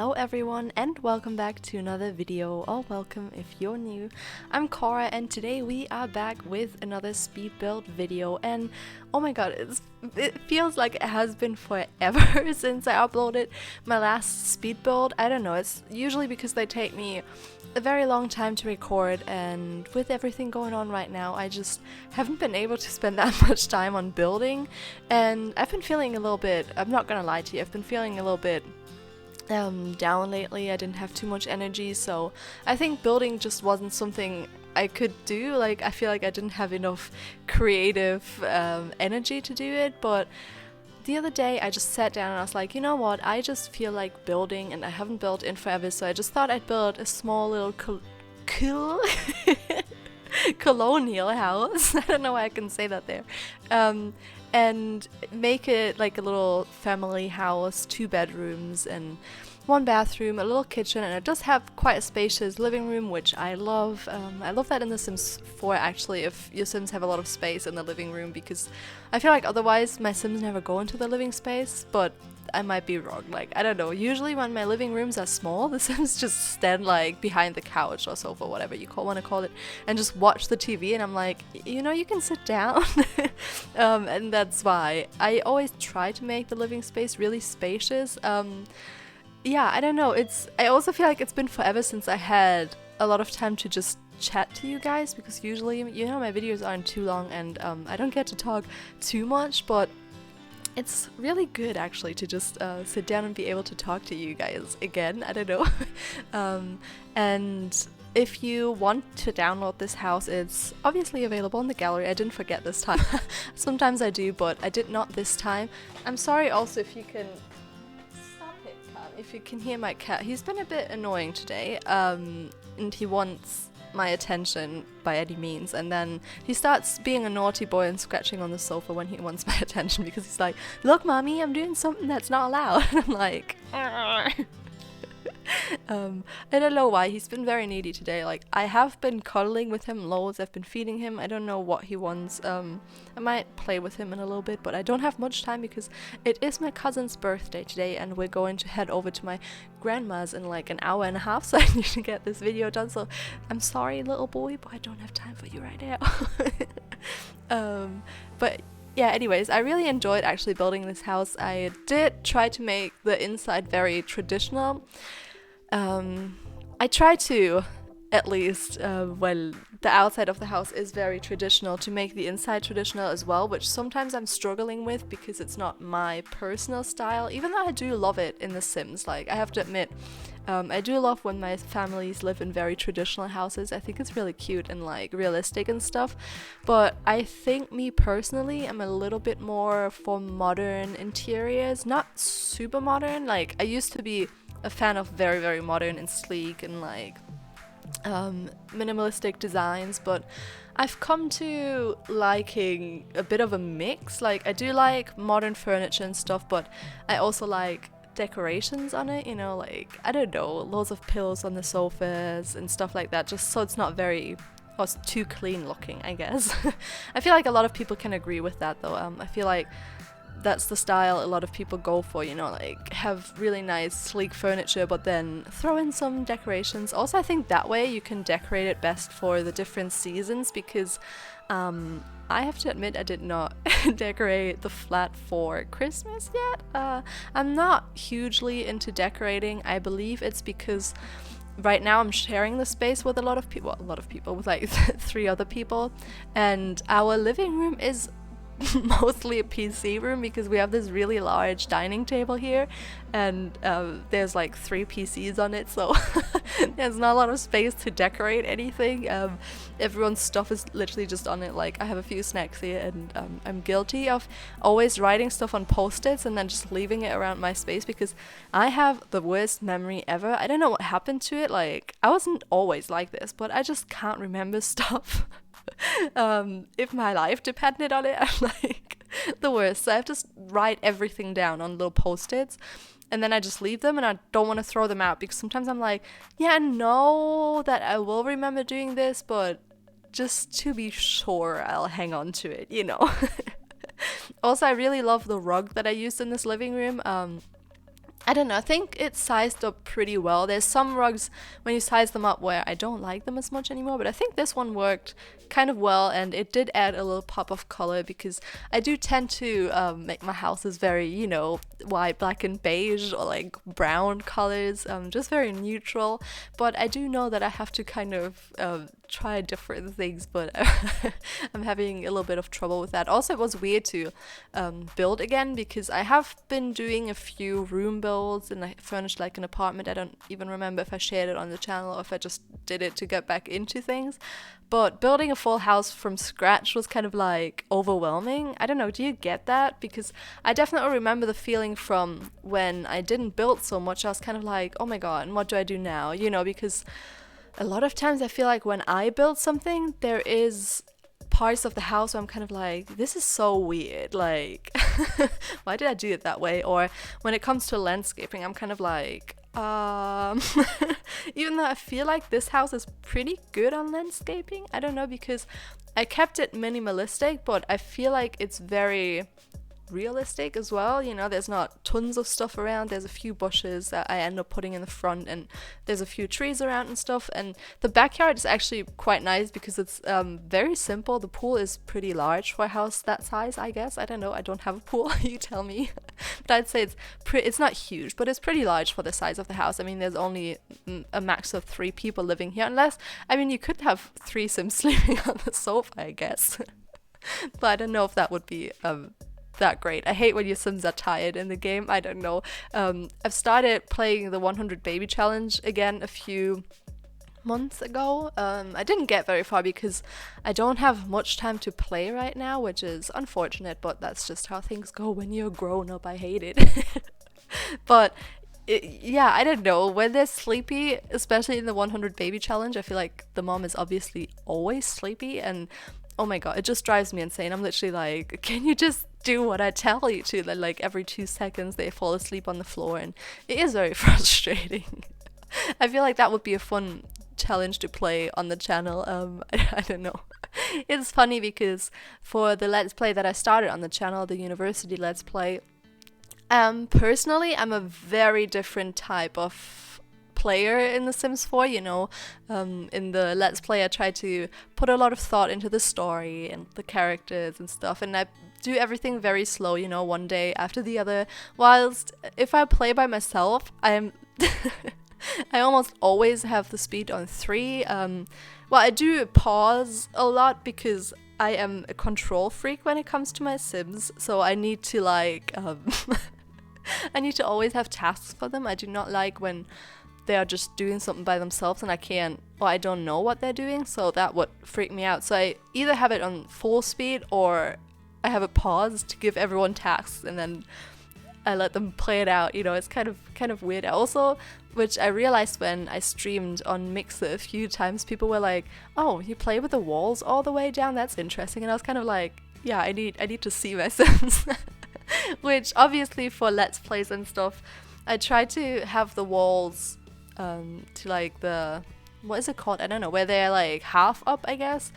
Hello everyone and welcome back to another video, or welcome if you're new. I'm Cora and today we are back with another speed build video, and oh my god, it feels like it has been forever since I uploaded my last speed build. I don't know, it's usually because they take me a very long time to record, and with everything going on right now I just haven't been able to spend that much time on building, and I've been feeling a little bit, I'm not gonna lie to you, I've been feeling a little bit down lately. I didn't have too much energy, so I think building just wasn't something I could do. Like, I feel like I didn't have enough creative energy to do it, but the other day I just sat down and I was like, you know what, I just feel like building and I haven't built in forever, so I just thought I'd build a small little colonial house. I don't know why I can say that there. And make it like a little family house, 2 bedrooms and 1 bathroom, a little kitchen, and it does have quite a spacious living room, which I love. I love that in The Sims 4 actually, if your Sims have a lot of space in the living room, because I feel like otherwise my Sims never go into the living space, but I might be wrong. Like, I don't know, usually when my living rooms are small, the Sims just stand like behind the couch or sofa, whatever you want to call it, and just watch the TV, and I'm like, you know, you can sit down. And that's why I always try to make the living space really spacious. Yeah, I don't know, I also feel like it's been forever since I had a lot of time to just chat to you guys, because usually, you know, my videos aren't too long and I don't get to talk too much, but it's really good actually to just sit down and be able to talk to you guys again. I don't know. And if you want to download this house, it's obviously available in the gallery. I didn't forget this time. Sometimes I do, but I did not this time. I'm sorry also if you can... Stop it, cat. If you can hear my cat. He's been a bit annoying today, and he wants my attention by any means, and then he starts being a naughty boy and scratching on the sofa when he wants my attention, because he's like, look mommy, I'm doing something that's not allowed. And I'm like, I don't know why, he's been very needy today. Like, I have been cuddling with him loads, I've been feeding him, I don't know what he wants. I might play with him in a little bit, but I don't have much time because it is my cousin's birthday today and we're going to head over to my grandma's in like an hour and a half, so I need to get this video done. So I'm sorry little boy, but I don't have time for you right now. But yeah, anyways, I really enjoyed actually building this house. I did try to make the inside very traditional. I try to, at least, well, the outside of the house is very traditional, to make the inside traditional as well, which sometimes I'm struggling with because it's not my personal style, even though I do love it in The Sims. Like, I have to admit, I do love when my families live in very traditional houses. I think it's really cute and like realistic and stuff, but I think me personally, I'm a little bit more for modern interiors, not super modern. Like, I used to be a fan of very, very modern and sleek and like minimalistic designs, but I've come to liking a bit of a mix. Like, I do like modern furniture and stuff, but I also like decorations on it, you know, like, I don't know, loads of pillows on the sofas and stuff like that, just so it's not very, or it's too clean looking, I guess. I feel like a lot of people can agree with that though. I feel like that's the style a lot of people go for, you know, like have really nice sleek furniture but then throw in some decorations. Also, I think that way you can decorate it best for the different seasons, because I have to admit I did not decorate the flat for Christmas yet. I'm not hugely into decorating. I believe it's because right now I'm sharing the space with a lot of people, with like 3 other people, and our living room is mostly a PC room because we have this really large dining table here, and there's like 3 PCs on it, so there's not a lot of space to decorate anything. Everyone's stuff is literally just on it. Like, I have a few snacks here, and I'm guilty of always writing stuff on post-its and then just leaving it around my space, because I have the worst memory ever. I don't know what happened to it. Like, I wasn't always like this, but I just can't remember stuff. If my life depended on it, I'm like the worst. So I have to write everything down on little post-its, and then I just leave them, and I don't want to throw them out, because sometimes I'm like, yeah, I know that I will remember doing this, but just to be sure, I'll hang on to it, you know. Also, I really love the rug that I used in this living room. I don't know, I think it's sized up pretty well. There's some rugs when you size them up where I don't like them as much anymore, but I think this one worked kind of well, and it did add a little pop of color because I do tend to make my houses very, white, black, and beige, or like brown colors, just very neutral. But I do know that I have to kind of try different things, but I'm having a little bit of trouble with that. Also, it was weird to build again because I have been doing a few room builds and I furnished like an apartment. I don't even remember if I shared it on the channel or if I just did it to get back into things. But building a full house from scratch was kind of like overwhelming. I don't know, do you get that? Because I definitely remember the feeling from when I didn't build so much. I was kind of like, oh my god, and what do I do now? Because a lot of times I feel like when I build something, there is parts of the house where I'm kind of like, this is so weird, like why did I do it that way? Or when it comes to landscaping, I'm kind of like, even though I feel like this house is pretty good on landscaping, I don't know, because I kept it minimalistic, but I feel like it's very realistic as well. There's not tons of stuff around. There's a few bushes that I end up putting in the front, and there's a few trees around and stuff. And the backyard is actually quite nice because it's very simple. The pool is pretty large for a house that size, I guess. I don't know, I don't have a pool. You tell me. But I'd say it's not huge, but it's pretty large for the size of the house. I mean, there's only a max of 3 people living here, unless, I mean, you could have 3 Sims sleeping on the sofa, I guess. But I don't know if that would be that great. I hate when your Sims are tired in the game. I don't know. I've started playing the 100 baby challenge again a few months ago. I didn't get very far because I don't have much time to play right now, which is unfortunate, but that's just how things go when you're grown up. I hate it. But yeah, I don't know. When they're sleepy, especially in the 100 baby challenge, I feel like the mom is obviously always sleepy, and oh my god, it just drives me insane. I'm literally like, can you just do what I tell you to? Then like every 2 seconds they fall asleep on the floor, and it is very frustrating. I feel like that would be a fun challenge to play on the channel. I don't know. It's funny because for the Let's Play that I started on the channel, the University Let's Play, personally, I'm a very different type of player in The Sims 4, in the Let's Play I try to put a lot of thought into the story and the characters and stuff, and I do everything very slow, one day after the other, whilst if I play by myself, I almost always have the speed on 3. Well, I do pause a lot because I am a control freak when it comes to my Sims, so I need to like I need to always have tasks for them. I do not like when they are just doing something by themselves and I don't know what they're doing, so that would freak me out. So I either have it on full speed or I have it paused to give everyone tasks, and then I let them play it out. It's kind of weird. Also, which I realized when I streamed on Mixer a few times, people were like, "Oh, you play with the walls all the way down? That's interesting." And I was kind of like, "Yeah, I need to see my Sims." Which obviously for Let's Plays and stuff, I try to have the walls to like what is it called? I don't know, where they're like half up, I guess.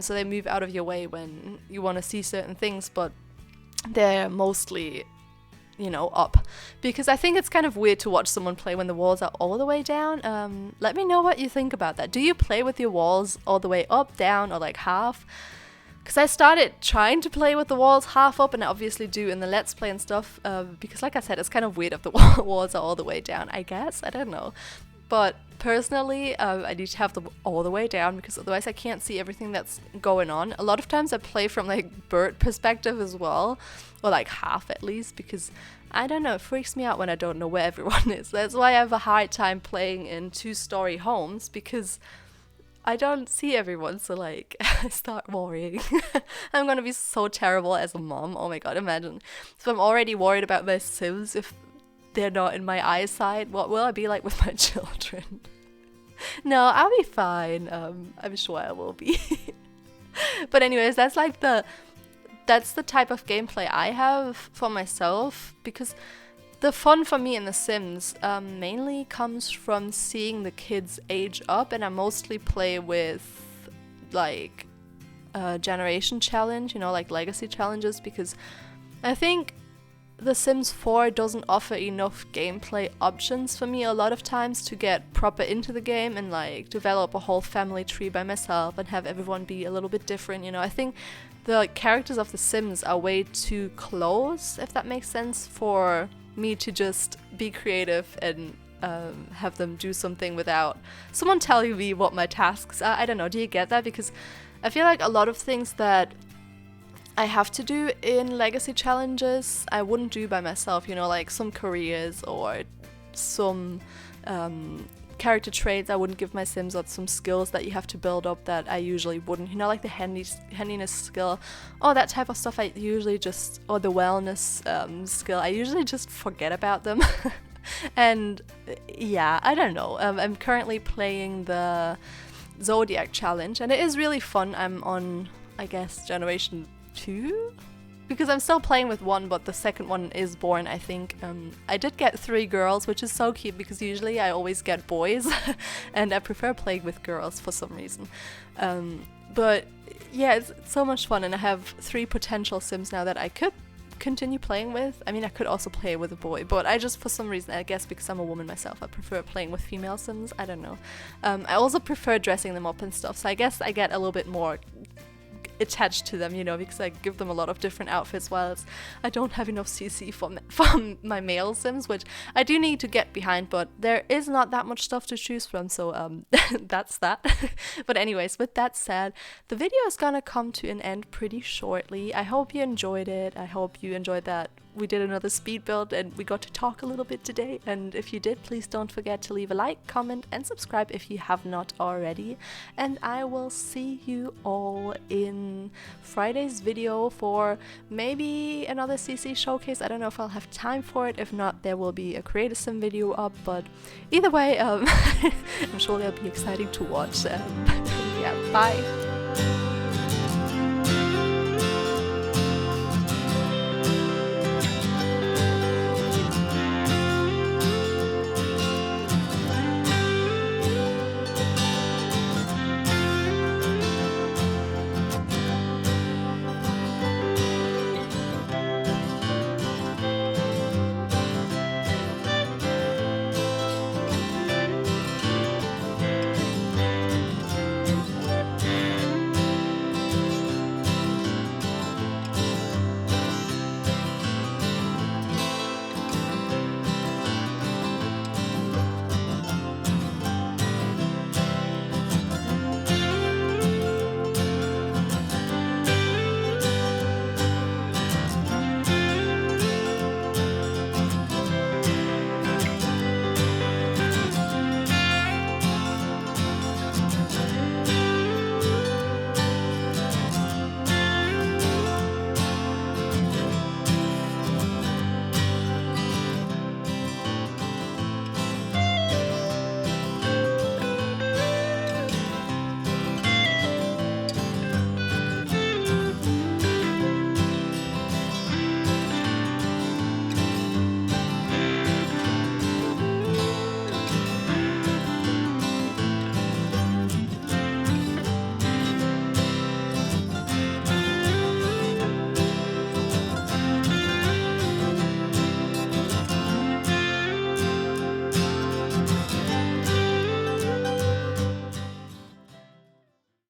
So they move out of your way when you want to see certain things, but they're mostly, up. Because I think it's kind of weird to watch someone play when the walls are all the way down. Let me know what you think about that. Do you play with your walls all the way up, down, or like half? Because I started trying to play with the walls half up, and I obviously do in the Let's Play and stuff, because like I said, it's kind of weird if the walls are all the way down, I guess. I don't know. But personally, I need to have them all the way down because otherwise I can't see everything that's going on. A lot of times I play from like bird perspective as well, or like half at least, because I don't know, it freaks me out when I don't know where everyone is. That's why I have a hard time playing in 2-story homes, because I don't see everyone, so like I start worrying. I'm gonna be so terrible as a mom. Oh my god, imagine. So I'm already worried about my Sims if they're not in my eyesight. What will I be like with my children? No, I'll be fine. I'm sure I will be. But anyways, that's the type of gameplay I have for myself, because the fun for me in The Sims mainly comes from seeing the kids age up, and I mostly play with like a generation challenge, like legacy challenges, because I think The Sims 4 doesn't offer enough gameplay options for me a lot of times to get proper into the game and like develop a whole family tree by myself and have everyone be a little bit different, you know. I think the characters of The Sims are way too close, if that makes sense, for me to just be creative and have them do something without someone telling me what my tasks are. I don't know, do you get that? Because I feel like a lot of things that I have to do in legacy challenges I wouldn't do by myself, you know, like some careers or some character traits I wouldn't give my Sims, or some skills that you have to build up that I usually wouldn't, you know, like the handiness skill, or that type of stuff I usually just, or the wellness skill, I usually just forget about them. And yeah, I don't know, I'm currently playing the Zodiac challenge and it is really fun. I'm on, I guess, generation 2? Because I'm still playing with 1, but the second one is born, I think. I did get 3 girls, which is so cute because usually I always get boys and I prefer playing with girls for some reason. But yeah, it's so much fun, and I have 3 potential Sims now that I could continue playing with. I mean, I could also play with a boy, but I just, for some reason, I guess because I'm a woman myself, I prefer playing with female Sims. I don't know. I also prefer dressing them up and stuff, so I guess I get a little bit more attached to them, you know, because I give them a lot of different outfits, whilst I don't have enough CC for my male Sims, which I do need to get behind, but there is not that much stuff to choose from, so that's that. But anyways, with that said, the video is gonna come to an end pretty shortly. I hope you enjoyed it. I hope you enjoyed that we did another speed build and we got to talk a little bit today, and if you did, please don't forget to leave a like, comment and subscribe if you have not already, and I will see you all in Friday's video for maybe another CC showcase. I don't know if I'll have time for it. If not, there will be a Create a Sim video up, but either way, I'm sure they'll be exciting to watch. Yeah, bye!